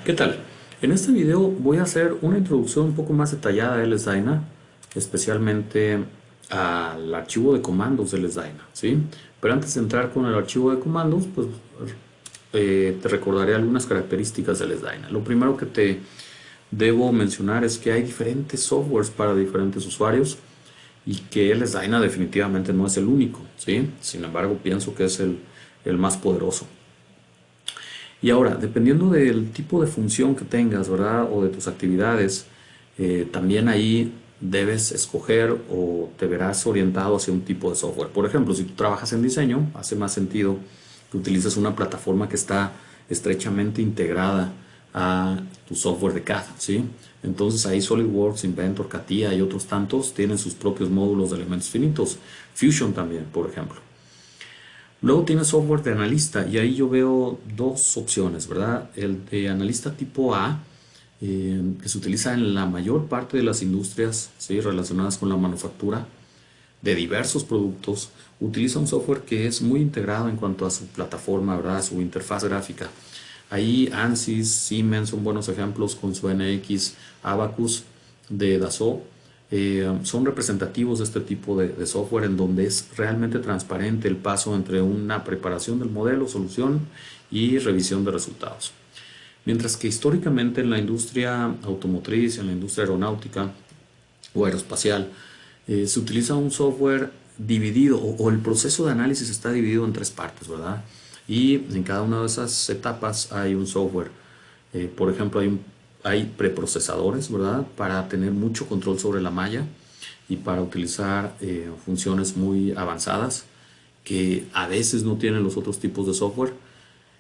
¿Qué tal? En este video voy a hacer una introducción un poco más detallada de LSDyna, especialmente al archivo de comandos de LSDyna, ¿sí? Pero antes de entrar con el archivo de comandos, pues te recordaré algunas características de LSDyna. Lo primero que te debo mencionar es que hay diferentes softwares para diferentes usuarios y que LSDyna definitivamente no es el único, ¿sí? Sin embargo, pienso que es el más poderoso. Y ahora, dependiendo del tipo de función que tengas, ¿verdad? O de tus actividades, también ahí debes escoger o te verás orientado hacia un tipo de software. Por ejemplo, si tú trabajas en diseño, hace más sentido que utilices una plataforma que está estrechamente integrada a tu software de CAD, ¿sí? Entonces ahí SolidWorks, Inventor, CATIA y otros tantos tienen sus propios módulos de elementos finitos. Fusion también, por ejemplo. Luego tienes software de analista y ahí yo veo dos opciones, ¿verdad? El de analista tipo A, que se utiliza en la mayor parte de las industrias, ¿sí? Relacionadas con la manufactura de diversos productos, utiliza un software que es muy integrado en cuanto a su plataforma, ¿verdad? Su interfaz gráfica. Ahí ANSYS, Siemens son buenos ejemplos con su NX, Abacus de Dassault. Son representativos de este tipo de software en donde es realmente transparente el paso entre una preparación del modelo, solución y revisión de resultados. Mientras que históricamente en la industria automotriz, en la industria aeronáutica o aeroespacial, se utiliza un software dividido o el proceso de análisis está dividido en tres partes, ¿verdad? Y en cada una de esas etapas hay un software. Por ejemplo, hay preprocesadores, ¿verdad? Para tener mucho control sobre la malla y para utilizar funciones muy avanzadas que a veces no tienen los otros tipos de software.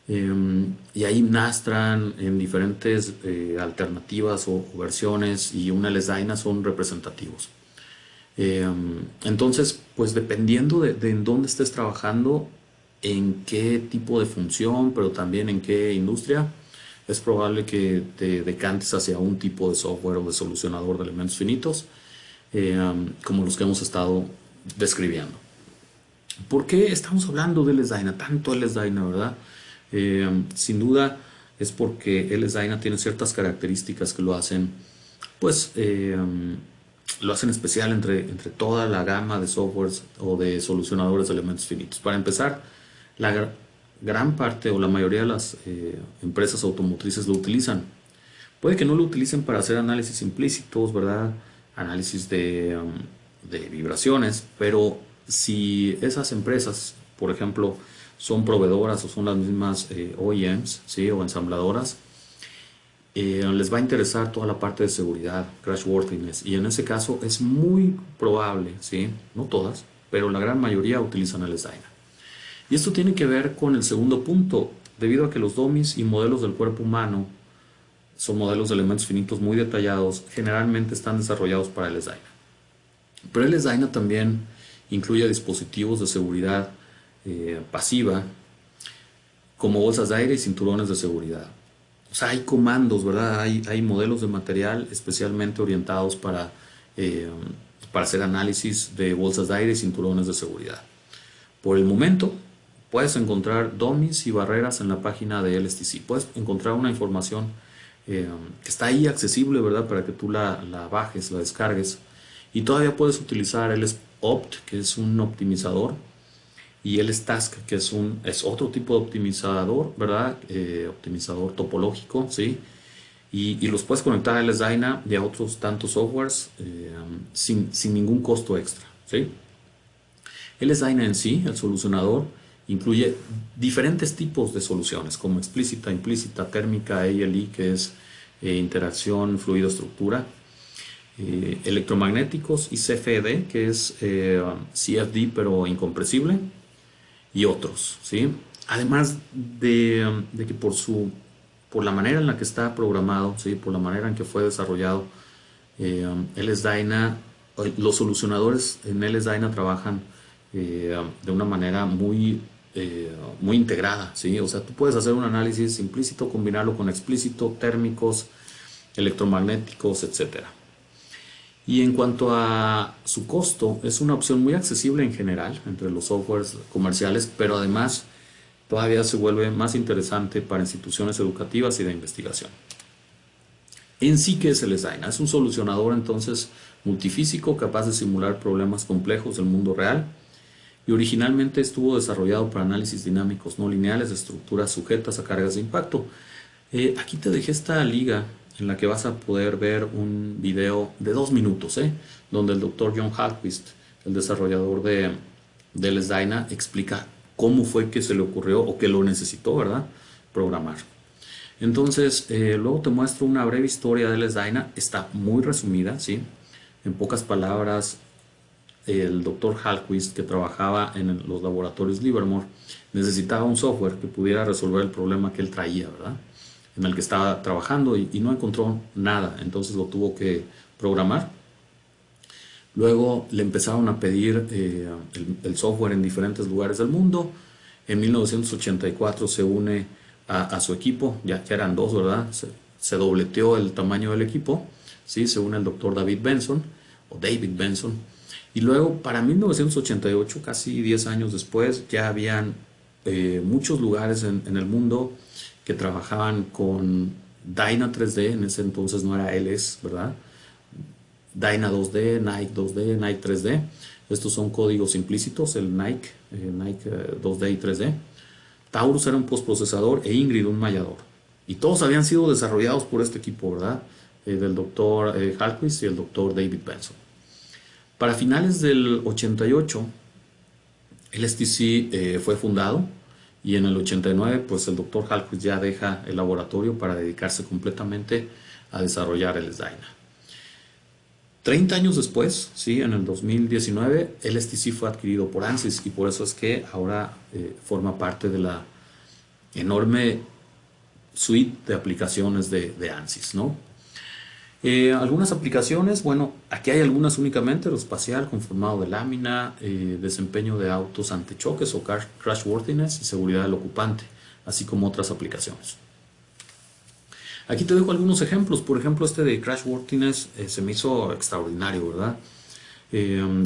Y ahí Nastran en diferentes alternativas o versiones y una LSDyna son representativos. Entonces, pues dependiendo de en dónde estés trabajando, en qué tipo de función, pero también en qué industria, es probable que te decantes hacia un tipo de software o de solucionador de elementos finitos, como los que hemos estado describiendo. ¿Por qué estamos hablando de LSDyna? Tanto LSDyna, ¿verdad? Sin duda es porque LSDyna tiene ciertas características que lo hacen, pues, lo hacen especial entre toda la gama de softwares o de solucionadores de elementos finitos. Para empezar, la gran parte o la mayoría de las empresas automotrices lo utilizan. Puede que no lo utilicen para hacer análisis implícitos, ¿verdad? Análisis de vibraciones, pero si esas empresas, por ejemplo, son proveedoras o son las mismas OEMs, ¿sí? O ensambladoras, les va a interesar toda la parte de seguridad, crashworthiness, y en ese caso es muy probable, ¿sí? No todas, pero la gran mayoría utilizan el LSDyna. Y esto tiene que ver con el segundo punto, debido a que los dummies y modelos del cuerpo humano son modelos de elementos finitos muy detallados, generalmente están desarrollados para LSDyna. Pero LSDyna también incluye dispositivos de seguridad pasiva, como bolsas de aire y cinturones de seguridad. O sea, hay comandos, ¿verdad? Hay modelos de material especialmente orientados eh, para hacer análisis de bolsas de aire y cinturones de seguridad. Por el momento, puedes encontrar dummies y barreras en la página de LSTC. Puedes encontrar una información que está ahí accesible, ¿verdad? Para que tú la bajes, la descargues. Y todavía puedes utilizar el Opt, que es un optimizador, y el Task, que es otro tipo de optimizador, ¿verdad? Optimizador topológico, ¿sí? Y los puedes conectar a LSDyna y a otros tantos softwares sin ningún costo extra, ¿sí? LSDyna en sí, el solucionador, incluye diferentes tipos de soluciones, como explícita, implícita, térmica, ALI, que es interacción fluido-estructura, electromagnéticos y CFD, que es CFD pero incompresible, y otros, ¿sí? Además de que por la manera en la que está programado, ¿sí? Por la manera en que fue desarrollado, LSDyna, los solucionadores en LSDyna trabajan de una manera muy integrada, ¿sí? O sea, tú puedes hacer un análisis implícito, combinarlo con explícito, térmicos, electromagnéticos, etcétera. Y en cuanto a su costo, es una opción muy accesible en general entre los softwares comerciales, pero además todavía se vuelve más interesante para instituciones educativas y de investigación. En sí, ¿qué es el SDAINA? Es un solucionador entonces multifísico capaz de simular problemas complejos del mundo real y originalmente estuvo desarrollado para análisis dinámicos no lineales de estructuras sujetas a cargas de impacto. Aquí te dejé esta liga en la que vas a poder ver un video de 2 minutos, donde el doctor John Hallquist, el desarrollador del SDAINA, explica cómo fue que se le ocurrió o que lo necesitó, ¿verdad?, programar. Entonces, luego te muestro una breve historia del SDAINA, está muy resumida, ¿sí? En pocas palabras, el doctor Hallquist, que trabajaba en los laboratorios Livermore, necesitaba un software que pudiera resolver el problema que él traía, ¿verdad?, en el que estaba trabajando y no encontró nada, entonces lo tuvo que programar. Luego le empezaron a pedir el software en diferentes lugares del mundo. En 1984 se une a su equipo, ya eran dos, ¿verdad? Se dobleteó el tamaño del equipo, ¿sí? Se une el doctor David Benson, o David Benson. Y luego, para 1988, casi 10 años después, ya habían muchos lugares en el mundo que trabajaban con Dyna 3D, en ese entonces no era LS, ¿verdad? Dyna 2D, Nike 2D, Nike 3D. Estos son códigos implícitos, el Nike, Nike 2D y 3D. Taurus era un postprocesador e Ingrid un mallador. Y todos habían sido desarrollados por este equipo, ¿verdad? Del doctor Hallquist y el doctor David Benson. Para finales del 88, el STC fue fundado y en el 89, pues el doctor Hallquist ya deja el laboratorio para dedicarse completamente a desarrollar el SDAINA. 30 años después, ¿sí?, en el 2019, el STC fue adquirido por ANSYS y por eso es que ahora forma parte de la enorme suite de aplicaciones de ANSYS, ¿no? Algunas aplicaciones, bueno, aquí hay algunas únicamente: aeroespacial, conformado de lámina, desempeño de autos ante choques o crashworthiness y seguridad del ocupante, así como otras aplicaciones. Aquí te dejo algunos ejemplos. Por ejemplo, este de crashworthiness se me hizo extraordinario, ¿verdad?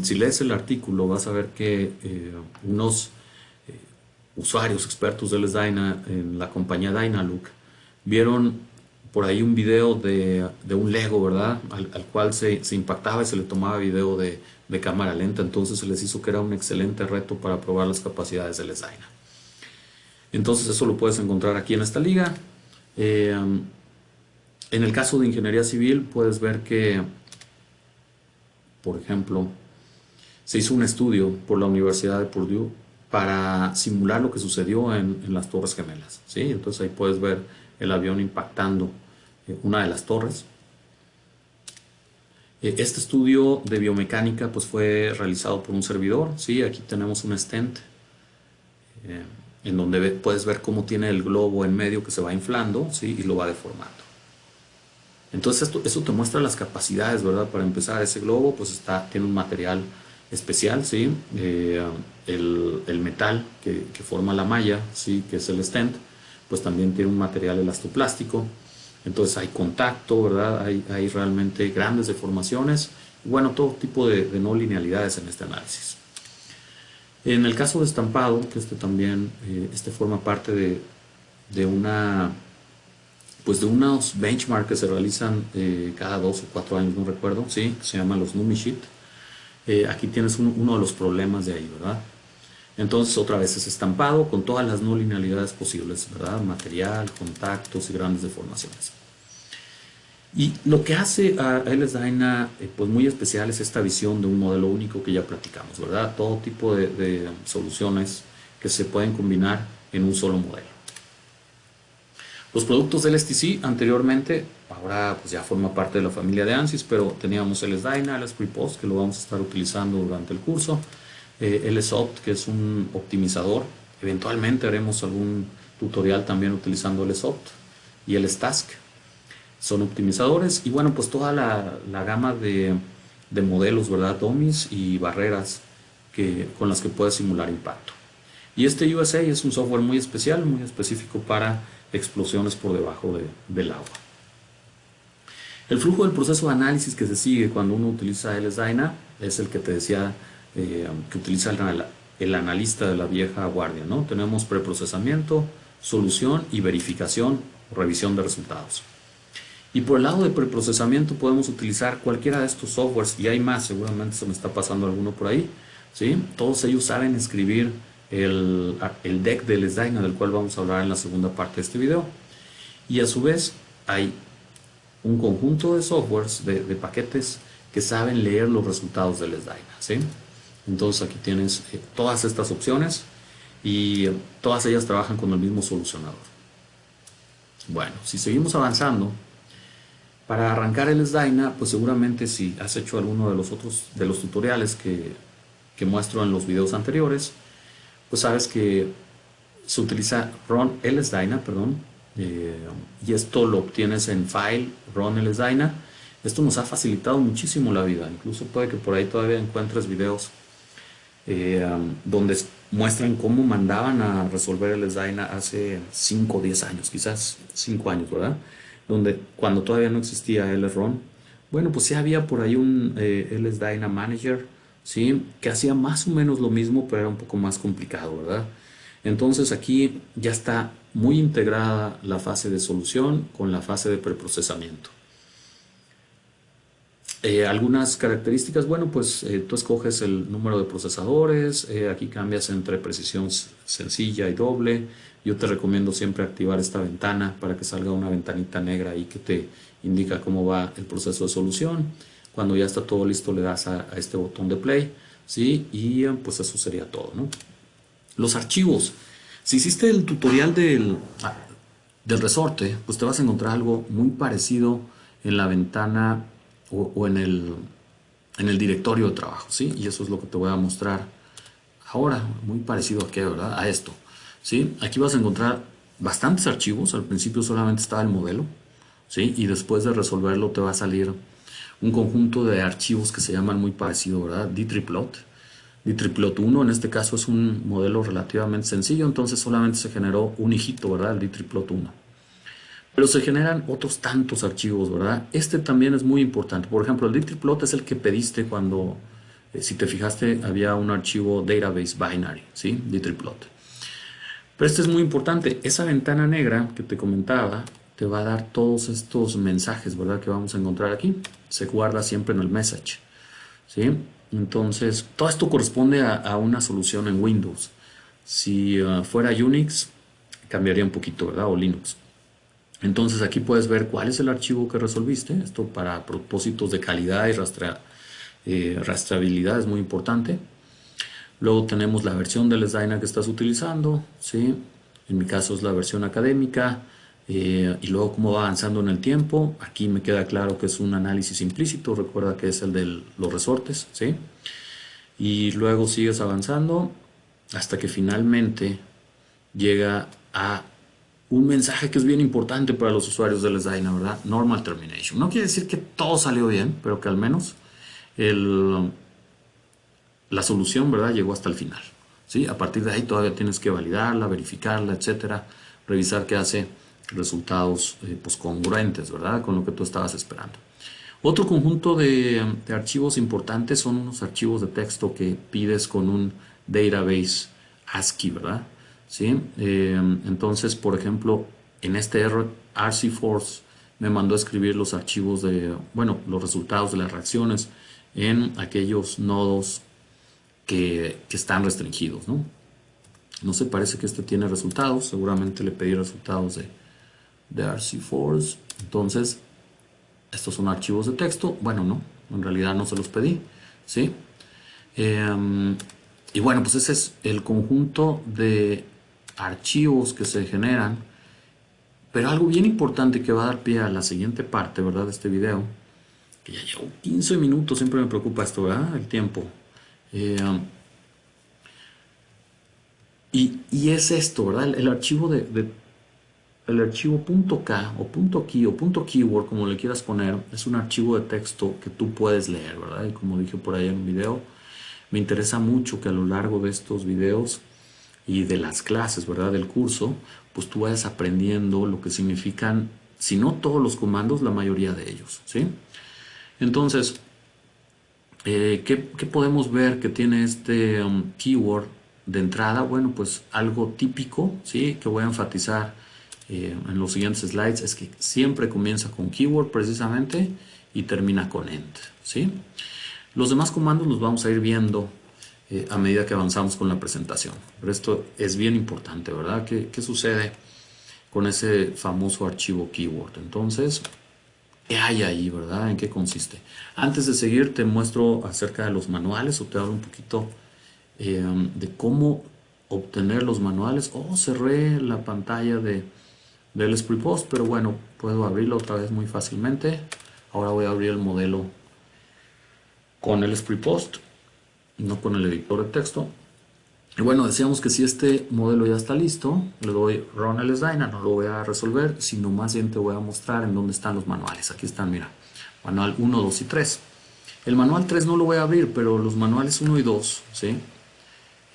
Si lees el artículo vas a ver que unos usuarios expertos del SDAINA en la compañía Dynalook vieron por ahí un video de un Lego, ¿verdad?, al cual se impactaba y se le tomaba video de cámara lenta. Entonces se les hizo que era un excelente reto para probar las capacidades del SDAINA. Entonces eso lo puedes encontrar aquí en esta liga. En el caso de ingeniería civil puedes ver que, por ejemplo, se hizo un estudio por la Universidad de Purdue para simular lo que sucedió en las Torres Gemelas, ¿sí? Entonces ahí puedes ver el avión impactando una de las torres. Este estudio de biomecánica pues fue realizado por un servidor, ¿sí? Aquí tenemos un stent en donde puedes ver cómo tiene el globo en medio que se va inflando, ¿sí?, y lo va deformando. Entonces eso te muestra las capacidades, ¿verdad? Para empezar, ese globo pues tiene un material especial, ¿sí? El metal que forma la malla, ¿sí?, que es el stent, pues también tiene un material elastoplástico. Entonces hay contacto, ¿verdad? Hay realmente grandes deformaciones. Bueno, todo tipo de no linealidades en este análisis. En el caso de estampado, que también forma parte de unos benchmarks que se realizan cada 2 o 4 años, no recuerdo, ¿sí?, que se llaman los NUMI Sheet. Aquí tienes uno de los problemas de ahí, ¿verdad? Entonces otra vez es estampado con todas las no linealidades posibles, ¿verdad? Material, contactos y grandes deformaciones. Y lo que hace a el SDAINA pues muy especial es esta visión de un modelo único que ya platicamos, ¿verdad? Todo tipo de soluciones que se pueden combinar en un solo modelo. Los productos del STC anteriormente, ahora pues ya forma parte de la familia de ANSYS, pero teníamos el SDAINA, el SPRIPOST, que lo vamos a estar utilizando durante el curso, el SOPT, que es un optimizador. Eventualmente haremos algún tutorial también utilizando el SOPT, y el STASC. Son optimizadores, y bueno, pues toda la gama de modelos, ¿verdad? Dummies y barreras con las que puedes simular impacto. Y este USA es un software muy especial, muy específico para explosiones por debajo del agua. El flujo del proceso de análisis que se sigue cuando uno utiliza el SDAINA es el que te decía, que utiliza el analista de la vieja guardia, ¿no? Tenemos preprocesamiento, solución y verificación, revisión de resultados. Y por el lado de preprocesamiento podemos utilizar cualquiera de estos softwares, y hay más, seguramente se me está pasando alguno por ahí, ¿sí? Todos ellos saben escribir el deck del SDyna, del cual vamos a hablar en la segunda parte de este video. Y a su vez hay un conjunto de softwares, de paquetes que saben leer los resultados del SDyna, ¿sí? Entonces aquí tienes todas estas opciones y todas ellas trabajan con el mismo solucionador. Bueno, si seguimos avanzando, para arrancar el SDyna, pues seguramente si has hecho alguno de los otros de los tutoriales que muestro en los videos anteriores, pues sabes que se utiliza run LSDyna, perdón, y esto lo obtienes en file run LSDyna. Esto nos ha facilitado muchísimo la vida, incluso puede que por ahí todavía encuentres videos donde muestran cómo mandaban a resolver el SDyna hace 5 o 10 años, quizás 5 años, ¿verdad? Donde cuando todavía no existía LSRun, bueno, pues sí había por ahí un LSDyna Manager, ¿sí? Que hacía más o menos lo mismo, pero era un poco más complicado, ¿verdad? Entonces aquí ya está muy integrada la fase de solución con la fase de preprocesamiento. Algunas características, bueno, pues tú escoges el número de procesadores, aquí cambias entre precisión sencilla y doble. Yo te recomiendo siempre activar esta ventana para que salga una ventanita negra ahí que te indica cómo va el proceso de solución. Cuando ya está todo listo le das a este botón de play, ¿sí? Y pues eso sería todo, ¿no? Los archivos. Si hiciste el tutorial del resorte, pues te vas a encontrar algo muy parecido en la ventana o en el directorio de trabajo, ¿sí? Y eso es lo que te voy a mostrar ahora, muy parecido a qué, ¿verdad? A esto, ¿sí? Aquí vas a encontrar bastantes archivos, al principio solamente estaba el modelo, ¿sí? Y después de resolverlo te va a salir un conjunto de archivos que se llaman muy parecido, ¿verdad? dtrplot. dtrplot1 en este caso es un modelo relativamente sencillo, entonces solamente se generó un hijito, ¿verdad? El dtrplot1. Pero se generan otros tantos archivos, ¿verdad? Este también es muy importante. Por ejemplo, el dtrplot es el que pediste cuando, si te fijaste, había un archivo database binary, ¿sí? dtrplot. Pero este es muy importante. Esa ventana negra que te comentaba te va a dar todos estos mensajes, ¿verdad? Que vamos a encontrar aquí. Se guarda siempre en el message, ¿sí? Entonces, todo esto corresponde a una solución en Windows. Si fuera Unix, cambiaría un poquito, ¿verdad? O Linux. Entonces aquí puedes ver cuál es el archivo que resolviste. Esto para propósitos de calidad y rastreabilidad es muy importante. Luego tenemos la versión del SDyna que estás utilizando, ¿sí? En mi caso es la versión académica. Y luego cómo va avanzando en el tiempo. Aquí me queda claro que es un análisis implícito. Recuerda que es el de los resortes, ¿sí? Y luego sigues avanzando hasta que finalmente llega a un mensaje que es bien importante para los usuarios del SDyna, ¿verdad? Normal termination. No quiere decir que todo salió bien, pero que al menos la solución, ¿verdad? Llegó hasta el final, ¿sí? A partir de ahí todavía tienes que validarla, verificarla, etcétera, revisar que hace resultados pues congruentes, ¿verdad? Con lo que tú estabas esperando. Otro conjunto de archivos importantes son unos archivos de texto que pides con un database ASCII, ¿verdad? ¿Sí? Entonces, por ejemplo, en este RC-Force me mandó a escribir los archivos bueno, los resultados de las reacciones en aquellos nodos que están restringidos, ¿no? No sé, parece que este tiene resultados, seguramente le pedí resultados de RC-Force. Entonces, estos son archivos de texto. Bueno, no, en realidad no se los pedí, ¿sí? Y bueno, pues ese es el conjunto de archivos que se generan. Pero algo bien importante que va a dar pie a la siguiente parte, ¿verdad? De este video, que ya llevo 15 minutos, siempre me preocupa esto, ¿verdad? El tiempo. Y es esto, ¿verdad? El archivo el archivo .k o .key o .keyword, como le quieras poner, es un archivo de texto que tú puedes leer, ¿verdad? Y como dije por ahí en un video, me interesa mucho que a lo largo de estos videos y de las clases, ¿verdad? Del curso, pues tú vayas aprendiendo lo que significan, si no todos los comandos, la mayoría de ellos, ¿sí? Entonces, ¿qué podemos ver que tiene este keyword de entrada, bueno, pues algo típico, ¿sí? Que voy a enfatizar en los siguientes slides es que siempre comienza con keyword precisamente y termina con end, ¿sí? Los demás comandos los vamos a ir viendo a medida que avanzamos con la presentación. Pero esto es bien importante, ¿verdad? ¿Qué sucede con ese famoso archivo keyword? Entonces, ¿qué hay ahí, verdad? ¿En qué consiste? Antes de seguir, te muestro acerca de los manuales o te hablo un poquito de cómo obtener los manuales. Oh, cerré la pantalla del Spree Post, pero bueno, puedo abrirlo otra vez muy fácilmente. Ahora voy a abrir el modelo con el Spree Post, no con el editor de texto. Y bueno, decíamos que si este modelo ya está listo, le doy Run LSDyna, no lo voy a resolver, sino más bien te voy a mostrar en dónde están los manuales. Aquí están, mira, manual 1, 2 y 3. El manual 3 no lo voy a abrir, pero los manuales 1 y 2, ¿sí?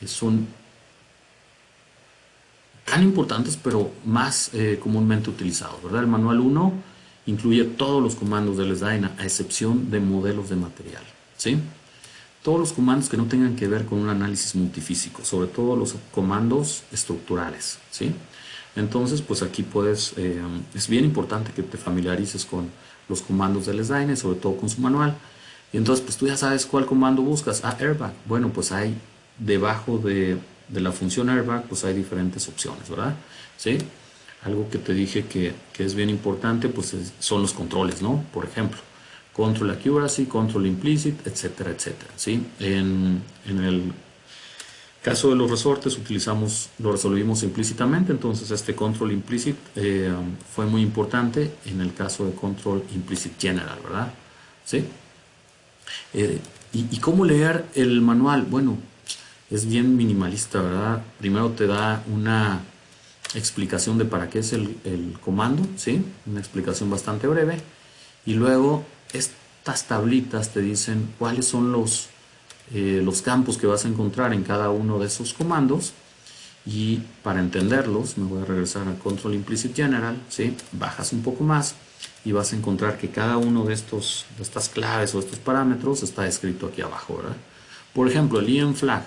Son tan importantes, pero más comúnmente utilizados, ¿verdad? El manual 1 incluye todos los comandos de LSDyna, a excepción de modelos de material, ¿sí? Todos los comandos que no tengan que ver con un análisis multifísico, sobre todo los comandos estructurales, ¿sí? Entonces, pues aquí puedes, es bien importante que te familiarices con los comandos de LSDyna, sobre todo con su manual. Y entonces, pues tú ya sabes cuál comando buscas. Ah, airbag. Bueno, pues hay debajo de la función airbag, pues hay diferentes opciones, ¿verdad? ¿Sí? Algo que te dije que es bien importante, pues son los controles, ¿no? Por ejemplo, control accuracy, control implicit, etcétera, etcétera, ¿sí? En el caso de los resortes lo resolvimos implícitamente, entonces este control implicit fue muy importante en el caso de control implicit general, ¿verdad? ¿Sí? ¿Y cómo leer el manual? Bueno, es bien minimalista, ¿verdad? Primero te da una explicación de para qué es el comando, ¿sí? Una explicación bastante breve. Y luego estas tablitas te dicen cuáles son los campos que vas a encontrar en cada uno de esos comandos. Y para entenderlos, me voy a regresar al Control Implicit General, ¿sí? Bajas un poco más y vas a encontrar que cada uno de estas claves o estos parámetros está escrito aquí abajo, ¿verdad? Por ejemplo, el EM flag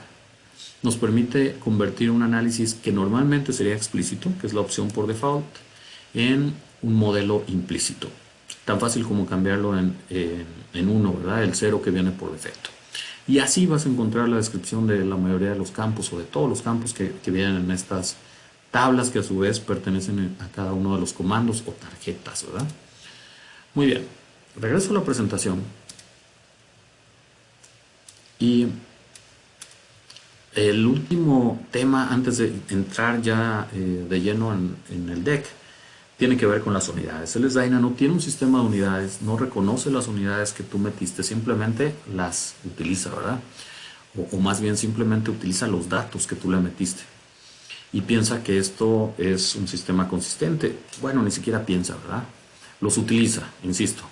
nos permite convertir un análisis que normalmente sería explícito, que es la opción por default, en un modelo implícito. Tan fácil como cambiarlo en uno, ¿verdad? El 0 que viene por defecto. Y así vas a encontrar la descripción de la mayoría de los campos o de todos los campos que vienen en estas tablas que a su vez pertenecen a cada uno de los comandos o tarjetas, ¿verdad? Muy bien, regreso a la presentación y el último tema antes de entrar ya de lleno en el deck tiene que ver con las unidades. El LSDyna no tiene un sistema de unidades, no reconoce las unidades que tú metiste, simplemente las utiliza, ¿verdad? O más bien simplemente utiliza los datos que tú le metiste y piensa que esto es un sistema consistente. Bueno, ni siquiera piensa, ¿verdad? Los utiliza, insisto.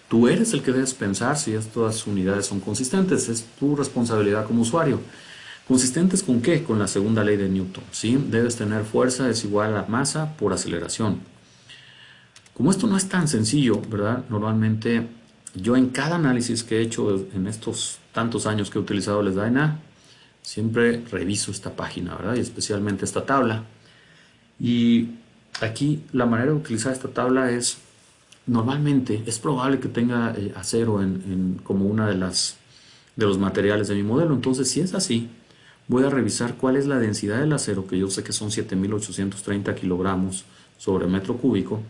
Tú eres el que debes pensar si estas unidades son consistentes, es tu responsabilidad como usuario. ¿Consistentes con qué? Con la segunda ley de Newton, ¿sí? Debes tener fuerza es igual a masa por aceleración. Como esto no es tan sencillo, ¿verdad? Normalmente yo en cada análisis que he hecho en estos tantos años que he utilizado LSDyna, siempre reviso esta página, ¿verdad? Y especialmente esta tabla. Y aquí la manera de utilizar esta tabla es, normalmente es probable que tenga acero como una de los materiales de mi modelo. Entonces, si es así, voy a revisar cuál es la densidad del acero, que yo sé que son 7.830 kilogramos sobre metro cúbico,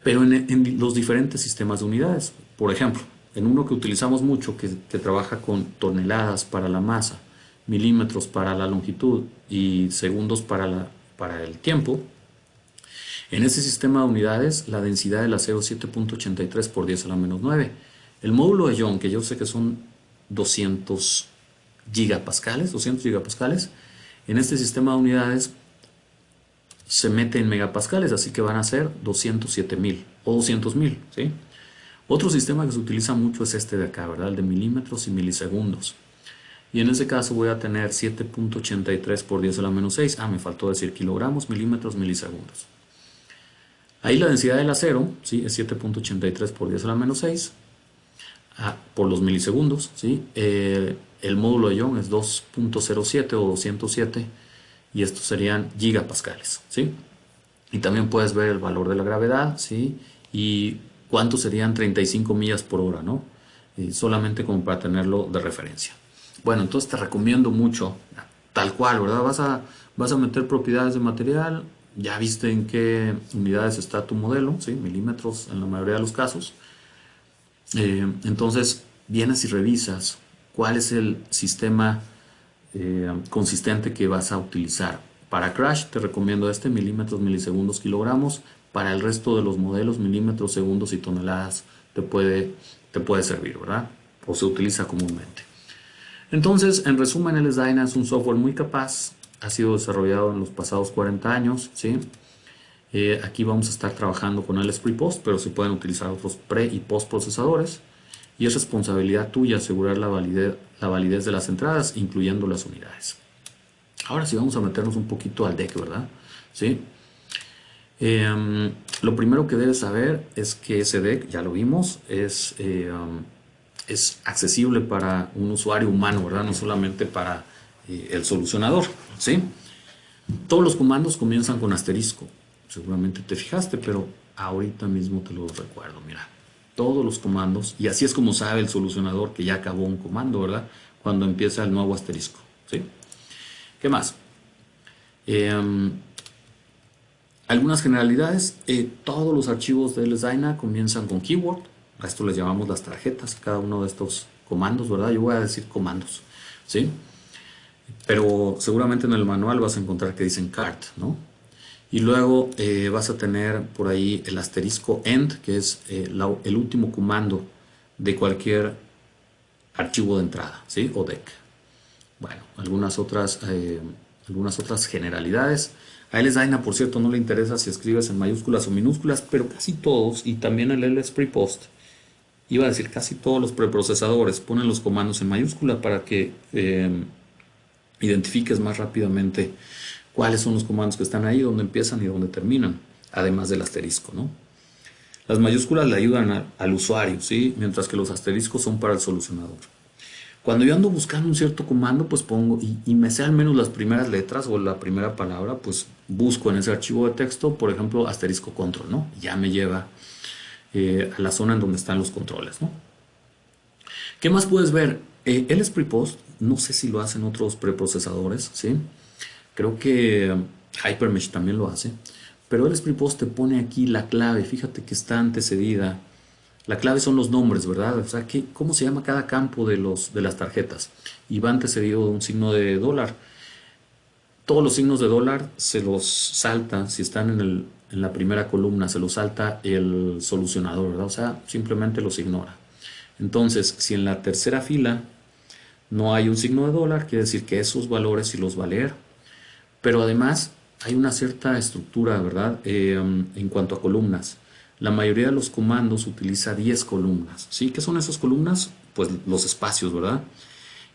pero en los diferentes sistemas de unidades. Por ejemplo, en uno que utilizamos mucho, que trabaja con toneladas para la masa, milímetros para la longitud y segundos para el tiempo, en ese sistema de unidades la densidad del acero es 7.83 por 10 a la menos 9. El módulo de Young, que yo sé que son 200 gigapascales, en este sistema de unidades se mete en megapascales, así que van a ser 207.000 o 200.000, ¿sí? Otro sistema que se utiliza mucho es este de acá, ¿verdad? El de milímetros y milisegundos. Y en ese caso voy a tener 7.83 por 10 a la menos 6. Ah, me faltó decir kilogramos, milímetros, milisegundos. Ahí la densidad del acero, ¿sí? Es 7.83 por 10 a la menos 6 por los milisegundos, ¿sí? el módulo de Young es 2.07 o 207 y estos serían gigapascales, ¿sí? Y también puedes ver el valor de la gravedad, ¿sí? Y cuánto serían 35 millas por hora, ¿no? Solamente como para tenerlo de referencia. Bueno, entonces te recomiendo mucho, tal cual, ¿verdad? Vas a meter propiedades de material, ya viste en qué unidades está tu modelo, ¿sí? Milímetros en la mayoría de los casos. Entonces vienes y revisas cuál es el sistema consistente que vas a utilizar. Para Crash te recomiendo este, milímetros, milisegundos, kilogramos. Para el resto de los modelos, milímetros, segundos y toneladas te puede servir, ¿verdad? O se utiliza comúnmente. Entonces, en resumen, LS-DYNA es un software muy capaz, ha sido desarrollado en los pasados 40 años, ¿sí? Aquí vamos a estar trabajando con LS Prepost, pero se pueden utilizar otros pre y post procesadores. Y es responsabilidad tuya asegurar la validez de las entradas, incluyendo las unidades. Ahora sí vamos a meternos un poquito al deck, ¿verdad? ¿Sí? Lo primero que debes saber es que ese deck, ya lo vimos, es accesible para un usuario humano, ¿verdad? No solamente para el solucionador, ¿sí? Todos los comandos comienzan con asterisco. Seguramente te fijaste, pero ahorita mismo te lo recuerdo. Mira, todos los comandos, y así es como sabe el solucionador que ya acabó un comando, ¿verdad? Cuando empieza el nuevo asterisco, ¿sí? ¿Qué más? Algunas generalidades. Todos los archivos de LS-DYNA comienzan con keyword. A esto les llamamos las tarjetas, cada uno de estos comandos, ¿verdad? Yo voy a decir comandos, ¿sí? Pero seguramente en el manual vas a encontrar que dicen card, ¿no? Y luego vas a tener por ahí el asterisco end, que es el último comando de cualquier archivo de entrada, ¿sí? O deck. Bueno, algunas otras generalidades. A LS-DYNA, por cierto, no le interesa si escribes en mayúsculas o minúsculas, pero casi todos, y también el LS Prepost, iba a decir casi todos los preprocesadores ponen los comandos en mayúscula para que identifiques más rápidamente cuáles son los comandos que están ahí, dónde empiezan y dónde terminan, además del asterisco, ¿no? Las mayúsculas le ayudan al usuario, ¿sí? Mientras que los asteriscos son para el solucionador. Cuando yo ando buscando un cierto comando, pues pongo, y me sé al menos las primeras letras o la primera palabra, pues busco en ese archivo de texto, por ejemplo, asterisco control, ¿no? Ya me lleva a la zona en donde están los controles, ¿no? ¿Qué más puedes ver? LS Prepost, no sé si lo hacen otros preprocesadores, ¿sí? Creo que Hypermesh también lo hace, pero LS Prepost te pone aquí la clave, fíjate que está antecedida. La clave son los nombres, ¿verdad? O sea, ¿cómo se llama cada campo de las tarjetas? Y va antecedido de un signo de dólar. Todos los signos de dólar se los salta, si están en la primera columna, se los salta el solucionador, ¿verdad? O sea, simplemente los ignora. Entonces, si en la tercera fila no hay un signo de dólar, quiere decir que esos valores sí los va a leer. Pero además hay una cierta estructura, ¿verdad? En cuanto a columnas. La mayoría de los comandos utiliza 10 columnas, ¿sí? ¿Qué son esas columnas? Pues los espacios, ¿verdad?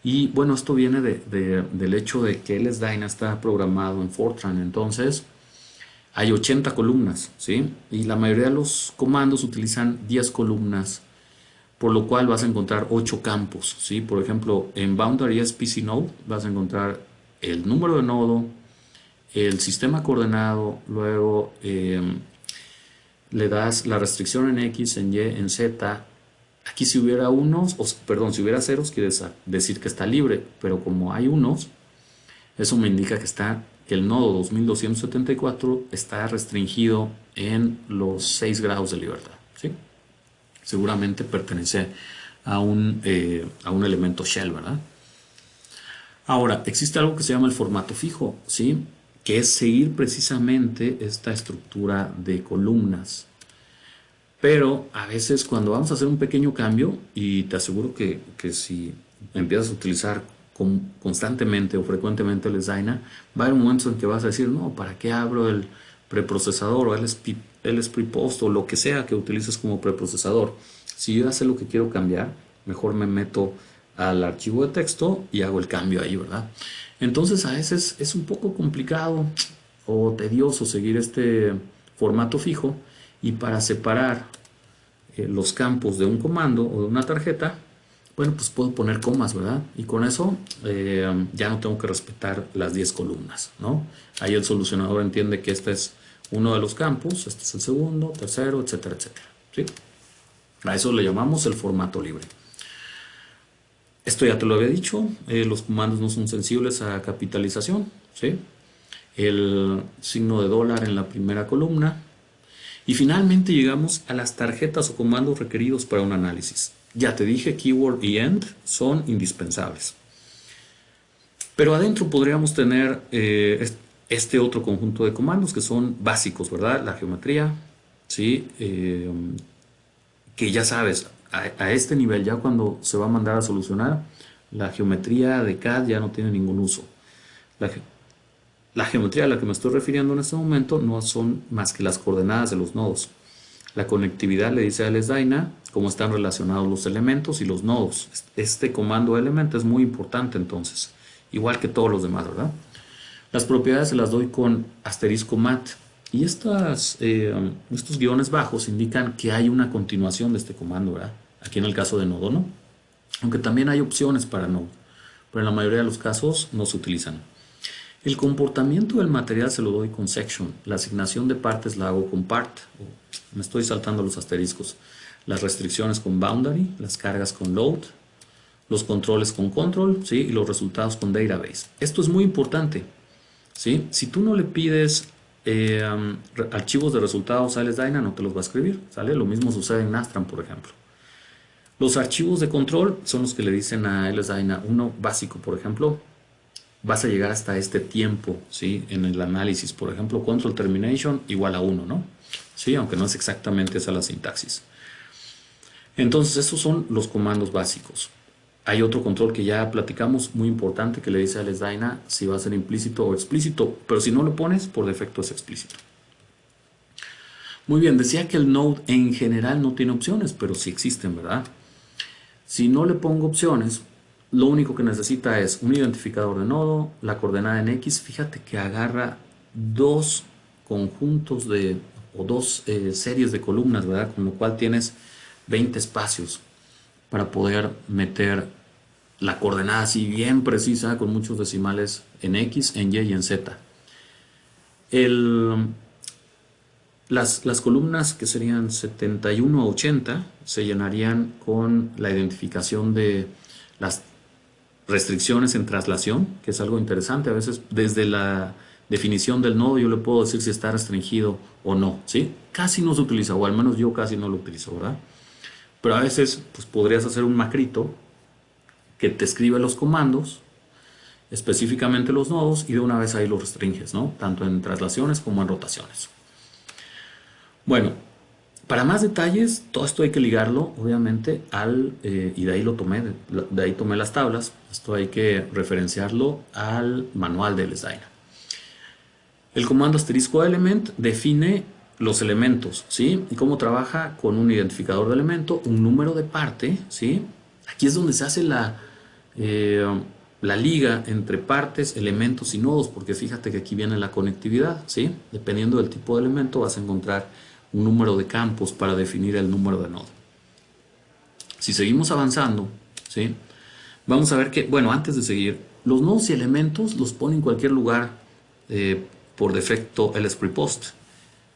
Y bueno, esto viene del hecho de que LS-DYNA está programado en Fortran, entonces hay 80 columnas, ¿sí? Y la mayoría de los comandos utilizan 10 columnas, por lo cual vas a encontrar 8 campos, ¿sí? Por ejemplo, en Boundary SPC Node vas a encontrar el número de nodo, el sistema coordenado, luego le das la restricción en X, en Y, en Z. Aquí si hubiera unos, perdón, si hubiera ceros, quiere decir que está libre, pero como hay unos, eso me indica que el nodo 2274 está restringido en los 6 grados de libertad, ¿sí? Seguramente pertenece a un elemento shell, ¿verdad? Ahora, existe algo que se llama el formato fijo, ¿sí? Que es seguir precisamente esta estructura de columnas. Pero a veces cuando vamos a hacer un pequeño cambio, y te aseguro que si empiezas a utilizar constantemente o frecuentemente el LS-DYNA, va a haber un momento en que vas a decir, no, ¿para qué abro el preprocesador o el Prepost o lo que sea que utilices como preprocesador? Si yo ya sé lo que quiero cambiar, mejor me meto al archivo de texto y hago el cambio ahí, ¿verdad? Entonces a veces es un poco complicado o tedioso seguir este formato fijo, y para separar los campos de un comando o de una tarjeta, Bueno, pues puedo poner comas, ¿verdad? Y con eso ya no tengo que respetar las 10 columnas, ¿no? Ahí el solucionador entiende que este es uno de los campos, este es el segundo, tercero, etcétera, etcétera. ¿Sí? A eso le llamamos el formato libre. Esto ya te lo había dicho, los comandos no son sensibles a capitalización, ¿sí? El signo de dólar en la primera columna. Y finalmente llegamos a las tarjetas o comandos requeridos para un análisis. Ya te dije, keyword y end son indispensables. Pero adentro podríamos tener este otro conjunto de comandos que son básicos, ¿verdad? La geometría, ¿sí? Que ya sabes, a este nivel, ya cuando se va a mandar a solucionar, la geometría de CAD ya no tiene ningún uso. La, la geometría a la que me estoy refiriendo en este momento no son más que las coordenadas de los nodos. La conectividad le dice a LSDyna cómo están relacionados los elementos y los nodos. Este comando element es muy importante entonces, igual que todos los demás, ¿verdad? Las propiedades se las doy con asterisco mat. Y estos guiones bajos indican que hay una continuación de este comando, ¿verdad? Aquí en el caso de nodo, ¿no? Aunque también hay opciones para node, pero en la mayoría de los casos no se utilizan. El comportamiento del material se lo doy con section. La asignación de partes la hago con part. Me estoy saltando los asteriscos. Las restricciones con boundary, las cargas con load, los controles con control, ¿sí? Y los resultados con database. Esto es muy importante, ¿sí? Si tú no le pides archivos de resultados a LSDyna, no te los va a escribir, ¿sale? Lo mismo sucede en Nastran, por ejemplo. Los archivos de control son los que le dicen a LSDyna, uno básico, por ejemplo, vas a llegar hasta este tiempo, ¿sí? En el análisis, por ejemplo, control termination igual a 1, ¿no? Sí, aunque no es exactamente esa la sintaxis. Entonces, estos son los comandos básicos. Hay otro control que ya platicamos, muy importante, que le dice a LSDyna si va a ser implícito o explícito, pero si no lo pones, por defecto es explícito. Muy bien, decía que el node en general no tiene opciones, pero sí existen, ¿verdad? Si no le pongo opciones, lo único que necesita es un identificador de nodo, la coordenada en X. Fíjate que agarra dos conjuntos o dos series de columnas, ¿verdad? Con lo cual tienes 20 espacios para poder meter la coordenada así bien precisa, con muchos decimales en X, en Y y en Z. El, las columnas que serían 71 a 80 se llenarían con la identificación de las restricciones en traslación, que es algo interesante. A veces desde la definición del nodo yo le puedo decir si está restringido o no, ¿sí? Casi no se utiliza, o al menos yo casi no lo utilizo, ¿verdad? Pero a veces pues podrías hacer un macrito que te escribe los comandos, específicamente los nodos, y de una vez ahí los restringes, ¿no? Tanto en traslaciones como en rotaciones. Bueno, para más detalles, todo esto hay que ligarlo, obviamente, y de ahí lo tomé, de ahí tomé las tablas. Esto hay que referenciarlo al manual de LSDyna. El comando asterisco element define los elementos, ¿sí? Y cómo trabaja con un identificador de elemento, un número de parte, ¿sí? Aquí es donde se hace la liga entre partes, elementos y nodos, porque fíjate que aquí viene la conectividad, ¿sí? Dependiendo del tipo de elemento vas a encontrar un número de campos para definir el número de nodo. Si seguimos avanzando, ¿sí? Vamos a ver que, bueno, antes de seguir, los nodos y elementos los pone en cualquier lugar por defecto el LSPREPOST.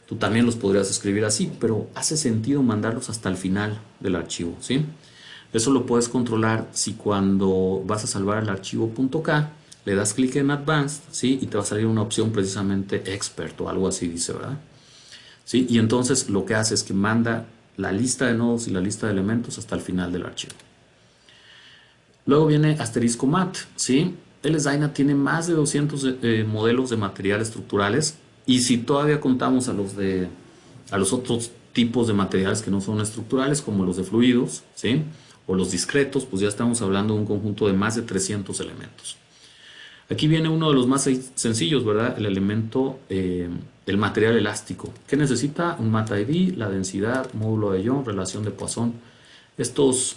Tú también los podrías escribir así, pero hace sentido mandarlos hasta el final del archivo, ¿sí? Eso lo puedes controlar si cuando vas a salvar el archivo .k le das clic en Advanced, ¿sí? Y te va a salir una opción precisamente Expert o algo así dice, ¿verdad? ¿Sí? Y entonces lo que hace es que manda la lista de nodos y la lista de elementos hasta el final del archivo. Luego viene asterisco mat, ¿sí? LSDyna tiene más de 200 modelos de materiales estructurales, y si todavía contamos a los otros tipos de materiales que no son estructurales, como los de fluidos, ¿sí? O los discretos, pues ya estamos hablando de un conjunto de más de 300 elementos. Aquí viene uno de los más sencillos, ¿verdad? El elemento, el material elástico. ¿Qué necesita? Un mat ID, la densidad, módulo de Young, relación de Poisson. Estos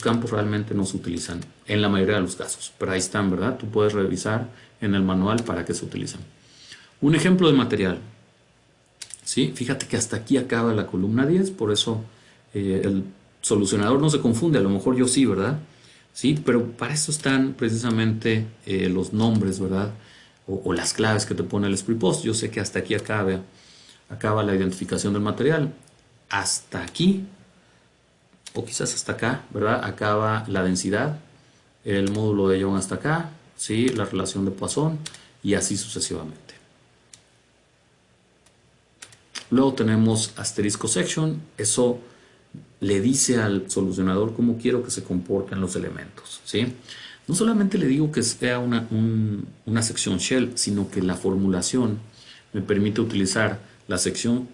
campos realmente no se utilizan en la mayoría de los casos, pero ahí están, ¿verdad? Tú puedes revisar en el manual para qué se utilizan. Un ejemplo de material, ¿sí? Fíjate que hasta aquí acaba la columna 10, por eso solucionador no se confunde, a lo mejor yo sí, ¿verdad? Sí, pero para eso están precisamente los nombres, ¿verdad? O las claves que te pone el Spray Post. Yo sé que hasta aquí acaba la identificación del material. Hasta aquí, o quizás hasta acá, ¿verdad? Acaba la densidad, el módulo de Young hasta acá, ¿sí? La relación de Poisson y así sucesivamente. Luego tenemos asterisco section, eso le dice al solucionador cómo quiero que se comporten los elementos, ¿sí? No solamente le digo que sea una sección shell, sino que la formulación me permite utilizar la sección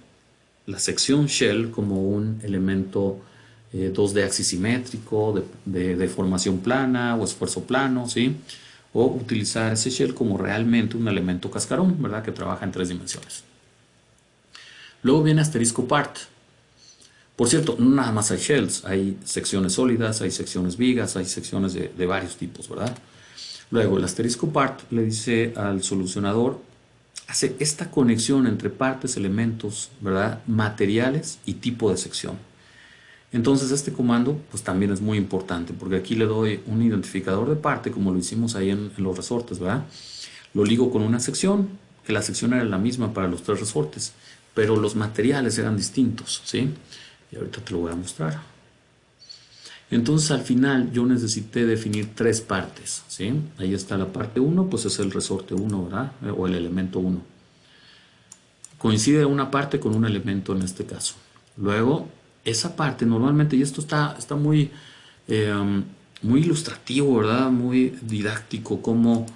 shell como un elemento 2D axisimétrico, de deformación plana o esfuerzo plano, ¿sí? O utilizar ese shell como realmente un elemento cascarón, ¿verdad? Que trabaja en 3 dimensiones. Luego viene asterisco part. Por cierto, no nada más hay shells, hay secciones sólidas, hay secciones vigas, hay secciones de varios tipos, ¿verdad? Luego, el asterisco part le dice al solucionador, hace esta conexión entre partes, elementos, ¿verdad? Materiales y tipo de sección. Entonces este comando pues también es muy importante porque aquí le doy un identificador de parte como lo hicimos ahí en los resortes, ¿verdad? Lo ligo con una sección, que la sección era la misma para los 3 resortes, pero los materiales eran distintos, ¿sí? Y ahorita te lo voy a mostrar. Entonces al final yo necesité definir 3 partes, ¿sí? Ahí está la parte 1, pues es el resorte 1, ¿verdad? O el elemento 1. Coincide una parte con un elemento en este caso. Luego, esa parte normalmente, y esto está muy ilustrativo, ¿verdad? Muy didáctico, como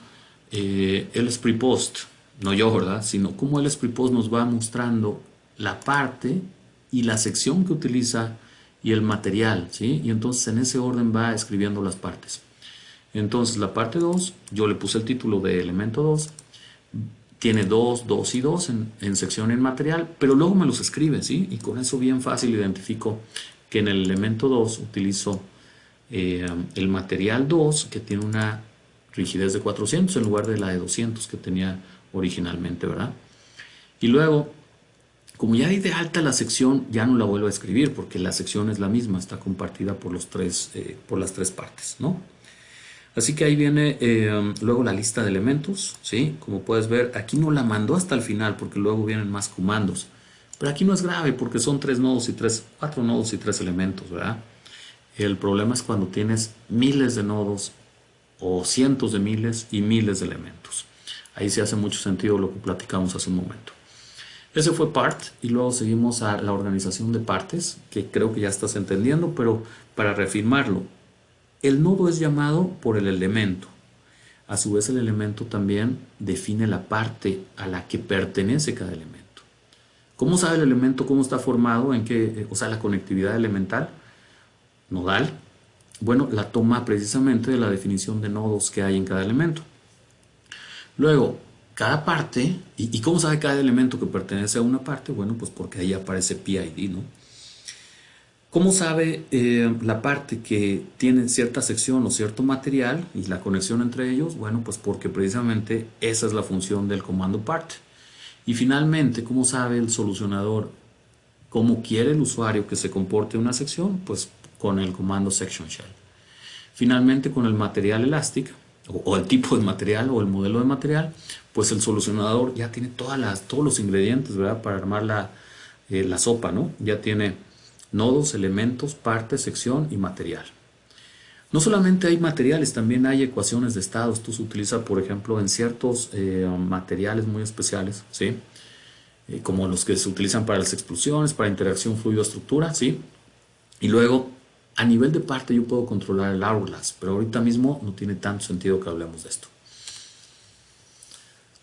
el Spray Post, no yo, ¿verdad? Sino como el Spray Post nos va mostrando la parte y la sección que utiliza y el material, ¿sí? Y entonces en ese orden va escribiendo las partes. Entonces la parte 2, yo le puse el título de elemento 2, tiene 2, 2 y 2 en sección en material, pero luego me los escribe, ¿sí? Y con eso bien fácil identifico que en el elemento 2 utilizo el material 2, que tiene una rigidez de 400 en lugar de la de 200 que tenía originalmente, ¿verdad? Y luego, como ya di de alta la sección, ya no la vuelvo a escribir porque la sección es la misma, está compartida por las 3 partes, ¿no? Así que ahí viene luego la lista de elementos, ¿sí? Como puedes ver, aquí no la mandó hasta el final porque luego vienen más comandos. Pero aquí no es grave porque son 3 nodos y 4 nodos y 3 elementos, ¿verdad? El problema es cuando tienes miles de nodos o cientos de miles y miles de elementos. Ahí sí hace mucho sentido lo que platicamos hace un momento. Ese fue part y luego seguimos a la organización de partes, que creo que ya estás entendiendo, pero para reafirmarlo, el nodo es llamado por el elemento. A su vez el elemento también define la parte a la que pertenece cada elemento. ¿Cómo sabe el elemento cómo está formado? O sea, la conectividad elemental, nodal. Bueno, la toma precisamente de la definición de nodos que hay en cada elemento. Luego, cada parte, ¿y cómo sabe cada elemento que pertenece a una parte? Bueno, pues porque ahí aparece PID, ¿no? ¿Cómo sabe la parte que tiene cierta sección o cierto material y la conexión entre ellos? Bueno, pues porque precisamente esa es la función del comando part. Y finalmente, ¿cómo sabe el solucionador cómo quiere el usuario que se comporte una sección? Pues con el comando section shell. Finalmente, con el material elastic o el tipo de material o el modelo de material, pues el solucionador ya tiene todos los ingredientes, ¿verdad? Para armar la sopa, ¿no? Ya tiene nodos, elementos, parte, sección y material. No solamente hay materiales, también hay ecuaciones de estado. Esto se utiliza, por ejemplo, en ciertos materiales muy especiales, ¿sí? Como los que se utilizan para las explosiones, para interacción fluido-estructura, ¿sí? Y luego, a nivel de parte, yo puedo controlar el hourglass, pero ahorita mismo no tiene tanto sentido que hablemos de esto.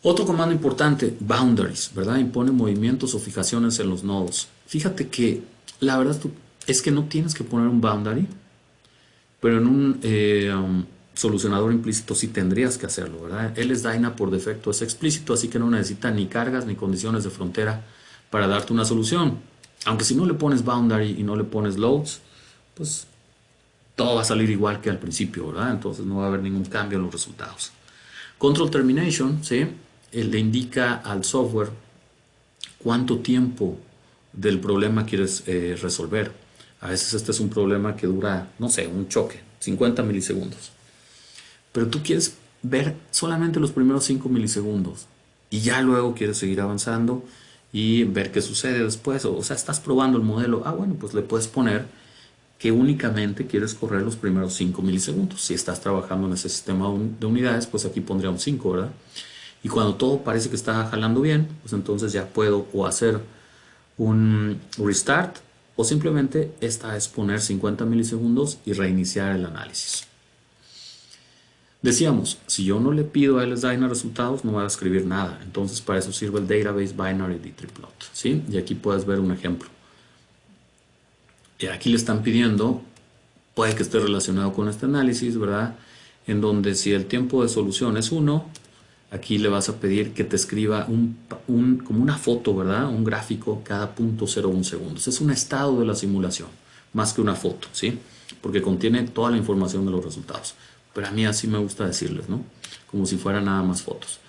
Otro comando importante, boundaries, ¿verdad? Impone movimientos o fijaciones en los nodos. Fíjate que la verdad es que no tienes que poner un boundary, pero en un solucionador implícito sí tendrías que hacerlo, ¿verdad? LSDyna por defecto es explícito, así que no necesita ni cargas ni condiciones de frontera para darte una solución. Aunque si no le pones boundary y no le pones loads, pues todo va a salir igual que al principio, ¿verdad? Entonces no va a haber ningún cambio en los resultados. Control termination, ¿sí? Le indica al software cuánto tiempo del problema quieres resolver. A veces este es un problema que dura, no sé, un choque, 50 milisegundos. Pero tú quieres ver solamente los primeros 5 milisegundos y ya luego quieres seguir avanzando y ver qué sucede después. O sea, estás probando el modelo. Ah, bueno, pues le puedes poner que únicamente quieres correr los primeros 5 milisegundos. Si estás trabajando en ese sistema de unidades, pues aquí pondría un 5, ¿verdad? Y cuando todo parece que está jalando bien, pues entonces ya puedo o hacer un restart o simplemente esta es poner 50 milisegundos y reiniciar el análisis. Decíamos, si yo no le pido a LSDyna resultados, no va a escribir nada. Entonces para eso sirve el Database Binary D3Plot, ¿sí? Y aquí puedes ver un ejemplo. Y aquí le están pidiendo, puede que esté relacionado con este análisis, ¿verdad? En donde si el tiempo de solución es 1, aquí le vas a pedir que te escriba como una foto, ¿verdad? Un gráfico cada 0.01 segundos. Es un estado de la simulación, más que una foto, ¿sí? Porque contiene toda la información de los resultados. Pero a mí así me gusta decirles, ¿no? Como si fueran nada más fotos.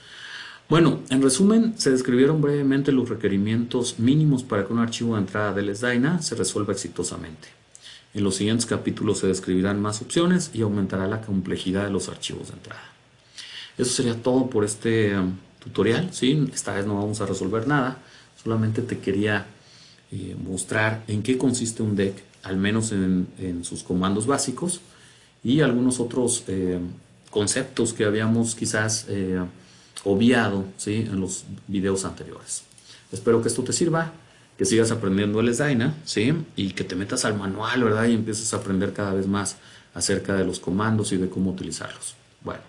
Bueno, en resumen, se describieron brevemente los requerimientos mínimos para que un archivo de entrada de LSDyna se resuelva exitosamente. En los siguientes capítulos se describirán más opciones y aumentará la complejidad de los archivos de entrada. Eso sería todo por este tutorial, ¿sí? Esta vez no vamos a resolver nada, solamente te quería mostrar en qué consiste un deck, al menos en sus comandos básicos y algunos otros conceptos que habíamos quizás obviado, ¿sí? En los videos anteriores. Espero que esto te sirva, que sigas aprendiendo LSDyna, ¿sí? Y que te metas al manual, ¿verdad? Y empieces a aprender cada vez más acerca de los comandos y de cómo utilizarlos. Bueno.